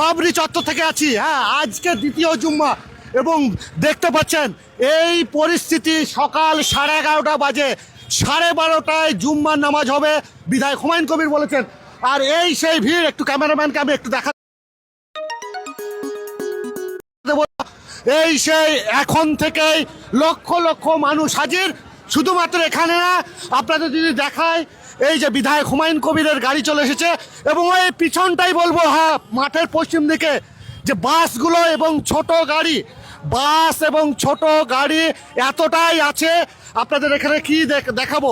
বাবরি চত্বর থেকে আছি। হ্যাঁ, আজকে দ্বিতীয় জুম্মা এবং দেখতে পাচ্ছেন এই পরিস্থিতি। সকাল 11:30 বাজে, 12:30টায় জুম্মার নামাজ হবে বিধায়ক হুমায়ুন কবির বলেছেন। আর এই সেই ভিড়, একটু ক্যামেরাম্যানকে আমি একটু দেখা, এই সেই এখন থেকেই লক্ষ লক্ষ মানুষ হাজির। শুধুমাত্র এখানে না, আপনাদের যদি দেখায় এই যে বিধায়ক হুমায়ুন কবিরের গাড়ি চলে এসেছে এবং ওই পিছনটাই বলবো, হ্যাঁ, মাঠের পশ্চিম দিকে যে বাসগুলো এবং ছোট গাড়ি, বাস এবং ছোট গাড়ি এতটাই আছে। আপনাদের এখানে কি দেখাবো,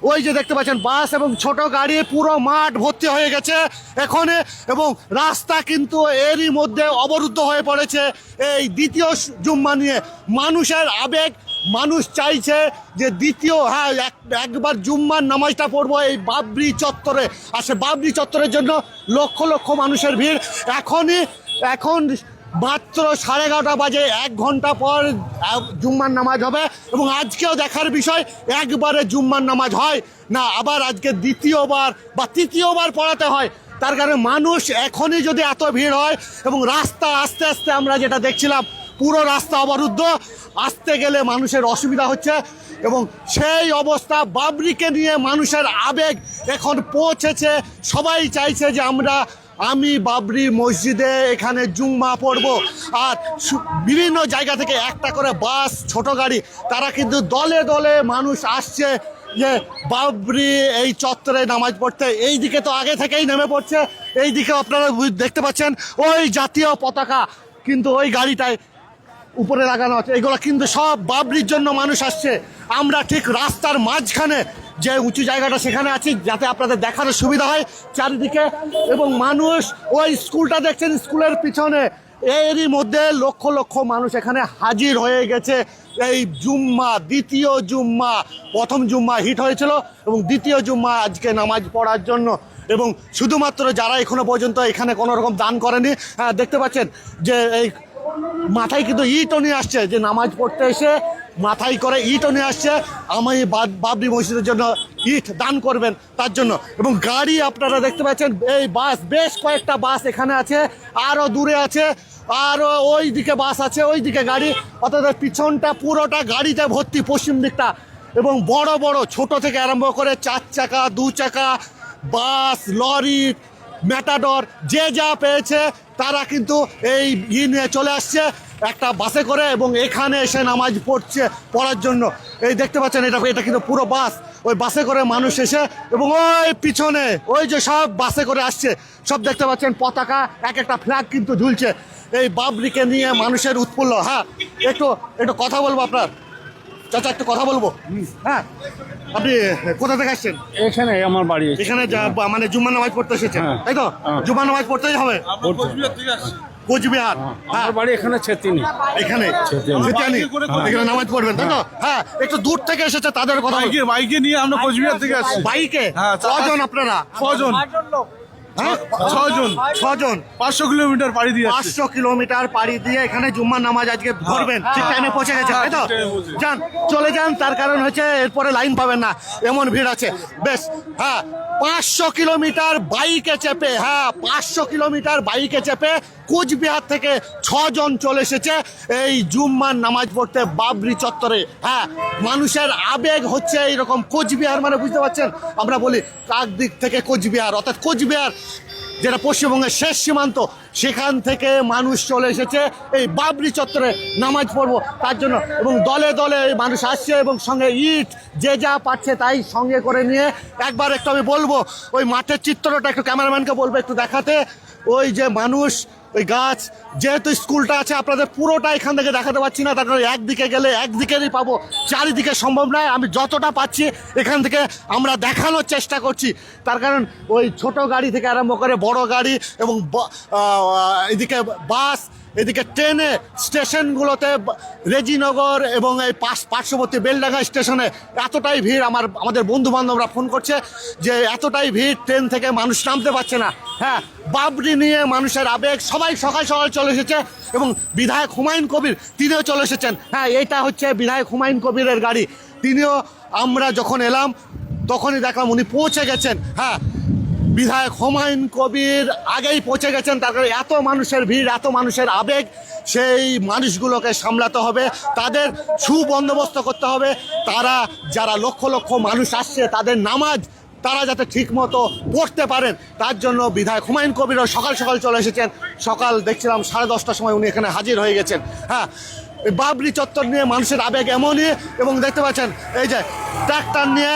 ওই যে দেখতে পাচ্ছেন বাস এবং ছোট গাড়ি, পুরো মাঠ ভর্তি হয়ে গেছে এখানে। এবং রাস্তা কিন্তু এরই মধ্যে অবরুদ্ধ হয়ে পড়েছে এই দ্বিতীয় জুম্মা নিয়ে। মানুষের আবেগ, মানুষ চাইছে যে দ্বিতীয়, হ্যাঁ, একবার জুম্মার নামাজটা পড়বো এই বাবরি চত্বরে। আর সে বাবরি চত্বরের জন্য লক্ষ লক্ষ মানুষের ভিড়। এখন মাত্র 11:30 বাজে, 1 ঘন্টা পর জুম্মার নামাজ হবে। এবং আজকেও দেখার বিষয়, একবারে জুম্মার নামাজ হয় না, আবার আজকে দ্বিতীয়বার বা তৃতীয়বার পড়াতে হয়। তার কারণে মানুষ এখনই যদি এত ভিড় হয় এবং রাস্তা আস্তে আস্তে আমরা যেটা দেখছিলাম পুরো রাস্তা অবরুদ্ধ, আসতে গেলে মানুষের অসুবিধা হচ্ছে। এবং সেই অবস্থা, বাবরিকে নিয়ে মানুষের আবেগ এখন পৌঁছেছে। সবাই চাইছে যে আমি বাবরি মসজিদে এখানে জুম্মা পড়ব। আর বিভিন্ন জায়গা থেকে একটা করে বাস, ছোট গাড়ি, তারা কিন্তু দলে দলে মানুষ আসছে যে বাবরি এই চত্বরে নামাজ পড়তে। এই দিকে তো আগে থেকেই নেমে পড়ছে। এই দিকে আপনারা দেখতে পাচ্ছেন ওই জাতীয় পতাকা কিন্তু ওই গাড়িটায় উপরে লাগানো আছে। এগুলো কিন্তু সব বাবরির জন্য মানুষ আসছে। আমরা ঠিক রাস্তার মাঝখানে যে উঁচু জায়গাটা সেখানে আছি, যাতে আপনাদের দেখানোর সুবিধা হয় চারিদিকে। এবং মানুষ, ওই স্কুলটা দেখছেন, স্কুলের পিছনে এরই মধ্যে লক্ষ লক্ষ মানুষ এখানে হাজির হয়ে গেছে। এই জুম্মা, দ্বিতীয় জুম্মা, প্রথম জুম্মা হিট হয়েছিল এবং দ্বিতীয় জুম্মা আজকে নামাজ পড়ার জন্য। এবং শুধুমাত্র যারা এখনো পর্যন্ত এখানে কোনো রকম দান করেনি, হ্যাঁ, দেখতে পাচ্ছেন যে এই মাথায় কিন্তু ইটও নিয়ে আসছে, যে নামাজ পড়তে এসে মাথায় করে ইটও নিয়ে আসছে, আমি বাবরি মসজিদের জন্য ইট দান করবেন তার জন্য। এবং গাড়ি আপনারা দেখতে পাচ্ছেন, এই বাস, বেশ কয়েকটা বাস এখানে আছে, আরও দূরে আছে, আরও ওই দিকে বাস আছে, ওই দিকে গাড়ি। অর্থাৎ পিছনটা পুরোটা গাড়িতে ভর্তি, পশ্চিম দিকটা। এবং বড় বড় ছোট থেকে আরম্ভ করে 4 চাকা, 2 চাকা, বাস, লরি, ম্যাটাডর, যে যা পেয়েছে তারা কিন্তু এই নিয়ে চলে আসছে একটা বাসে করে এবং এখানে এসে নামাজ পড়ার জন্য। এই দেখতে পাচ্ছেন, এটা কিন্তু পুরো বাস, ওই বাসে করে মানুষ এসে। এবং ওই পিছনে ওই যে সব বাসে করে আসছে, সব দেখতে পাচ্ছেন পতাকা, এক একটা ফ্ল্যাগ কিন্তু ঝুলছে এই বাবরিকে নিয়ে মানুষের উৎফুল্ল। হ্যাঁ, একটু কথা বলবো আপনার চাচা, একটু কথা বলবো। হ্যাঁ, আপনি কোথা থেকে আসছেন? এখানে আমার বাড়ি। এখানে মানে জুম্মার নামাজ পড়তে এসেছেন, তাই তো? জুম্মার নামাজ পড়তেই হবে। কোচবিহার, আমার বাড়ি এখানে ছেতিনি। এখানে এখানে নামাজ পড়বেন, তাই তো? হ্যাঁ, একটু দূর থেকে এসেছে তাদের কথা। বাইকে নিয়ে আমরা কোচবিহার থেকে আসছি। বাইকে কজন আপনারা? 6 জন। 6 জন 500 কিলোমিটার পাড়ি দিয়ে 500 কিলোমিটার পাড়ি দিয়ে এখানে জুম্মার নামাজ আজকে পড়বেন। ঠিক টাইমে পৌঁছে গেছে, তাই তো? যান, চলে যান, তার কারণ হচ্ছে এরপরে লাইন পাবেন না, এমন ভিড় আছে। বেশ, হ্যাঁ, 500 কিলোমিটার বাইকে চেপে, হ্যাঁ, 500 কিলোমিটার বাইকে চেপে কোচবিহার থেকে 6 জন চলে এসেছে এই জুম্মার নামাজ পড়তে বাবরি চত্বরে। হ্যাঁ, মানুষের আবেগ হচ্ছে এইরকম। কোচবিহার মানে বুঝতে পারছেন, আমরা বলি কাক দিক থেকে কোচবিহার, অর্থাৎ কোচবিহার যেটা পশ্চিমবঙ্গের শেষ সীমান্ত, সেখান থেকে মানুষ চলে এসেছে এই বাবরি চত্বরে নামাজ পড়বো তার জন্য। এবং দলে দলে মানুষ আসছে এবং সঙ্গে ইট, যে যা পাচ্ছে তাই সঙ্গে করে নিয়ে। একবার একটু আমি বলবো ওই মাঠের চিত্রটা একটু ক্যামেরাম্যানকে বলবো একটু দেখাতে। ওই যে মানুষ, ওই গাছ, যেহেতু স্কুলটা আছে আপনাদের পুরোটা এখান থেকে দেখাতে পারছি না, তার কারণ একদিকে গেলে একদিকেরই পাবো, চারিদিকে সম্ভব নয়। আমি যতটা পাচ্ছি এখান থেকে আমরা দেখানোর চেষ্টা করছি। তার কারণ ওই ছোট গাড়ি থেকে আরম্ভ করে বড় গাড়ি এবং এদিকে বাস, এদিকে ট্রেনে, স্টেশনগুলোতে, রেজিনগর এবং এই পার্শ্ববর্তী বেলডাঙ্গা স্টেশনে এতটাই ভিড়। আমাদের বন্ধু বান্ধবরা ফোন করছে যে এতটাই ভিড়, ট্রেন থেকে মানুষ নামতে পারছে না। হ্যাঁ, বাবরি নিয়ে মানুষের আবেগ, সবাই সকাল সকাল চলে এসেছে। এবং বিধায়ক হুমায়ুন কবির তিনিও চলে এসেছেন। হ্যাঁ, এইটা হচ্ছে বিধায়ক হুমায়ুন কবিরের গাড়ি। তিনিও, আমরা যখন এলাম তখনই দেখলাম উনি পৌঁছে গেছেন। হ্যাঁ, বিধায়ক হুমায়ুন কবির আগেই পৌঁছে গেছেন, তার কারণে এত মানুষের ভিড়, এত মানুষের আবেগ, সেই মানুষগুলোকে সামলাতে হবে, তাদের সুবন্দোবস্ত করতে হবে। তারা যারা লক্ষ লক্ষ মানুষ আসছে তাদের নামাজ তারা যাতে ঠিকমতো পড়তে পারেন, তার জন্য বিধায়ক হুমায়ুন কবিরও সকাল সকাল চলে এসেছেন। সকাল দেখছিলাম 10:30টার সময় উনি এখানে হাজির হয়ে গেছেন। হ্যাঁ, এই বাবরি চত্বর নিয়ে মানুষের আবেগ এমনই, এবং দেখতে পাচ্ছেন এই যে ট্রাক্টর নিয়ে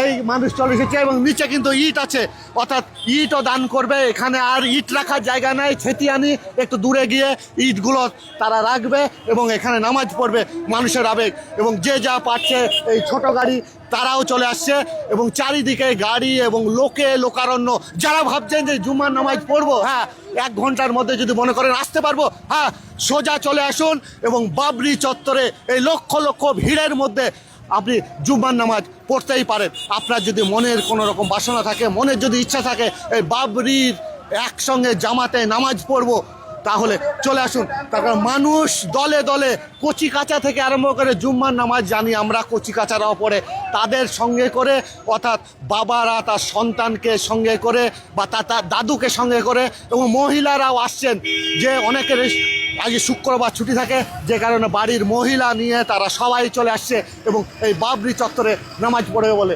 এই মানুষ চলে এসেছে, এবং নিচে কিন্তু ইট আছে, অর্থাৎ ইটও দান করবে। এখানে আর ইট রাখার জায়গা নাই, ছেতিয়ানি একটু দূরে গিয়ে ইটগুলো তারা রাখবে এবং এখানে নামাজ পড়বে। মানুষের আবেগ, এবং যে যা পাচ্ছে এই ছোট গাড়ি তারাও চলে আসছে, এবং চারিদিকে গাড়ি এবং লোকারণ্য। যারা ভাবছেন যে জুম্মার নামাজ পড়বো, হ্যাঁ 1 ঘন্টার মধ্যে যদি মনে করেন আসতে পারবো, হ্যাঁ সোজা চলে আসুন, এবং বাবরি চত্বরে এই লক্ষ লক্ষ ভিড়ের মধ্যে আপনি জুম্মার নামাজ পড়তেই পারেন। আপনার যদি মনের কোনো রকম বাসনা থাকে, মনের যদি ইচ্ছা থাকে এই বাবরির একসঙ্গে জামাতে নামাজ পড়বো, তাহলে চলে আসুন। তার কারণ মানুষ দলে দলে, কচি কাঁচা থেকে আরম্ভ করে জুম্মার নামাজ জানি আমরা, কচি কাঁচারাও পড়ে, তাদের সঙ্গে করে, অর্থাৎ বাবারা তার সন্তানকে সঙ্গে করে বা তার দাদুকে সঙ্গে করে, এবং মহিলারাও আসছেন, যে অনেকের আজকে শুক্রবার ছুটি থাকে, যে কারণে বাড়ির মহিলা নিয়ে তারা সবাই চলে আসছে এবং এই বাবরি চত্বরে নামাজ পড়বে বলে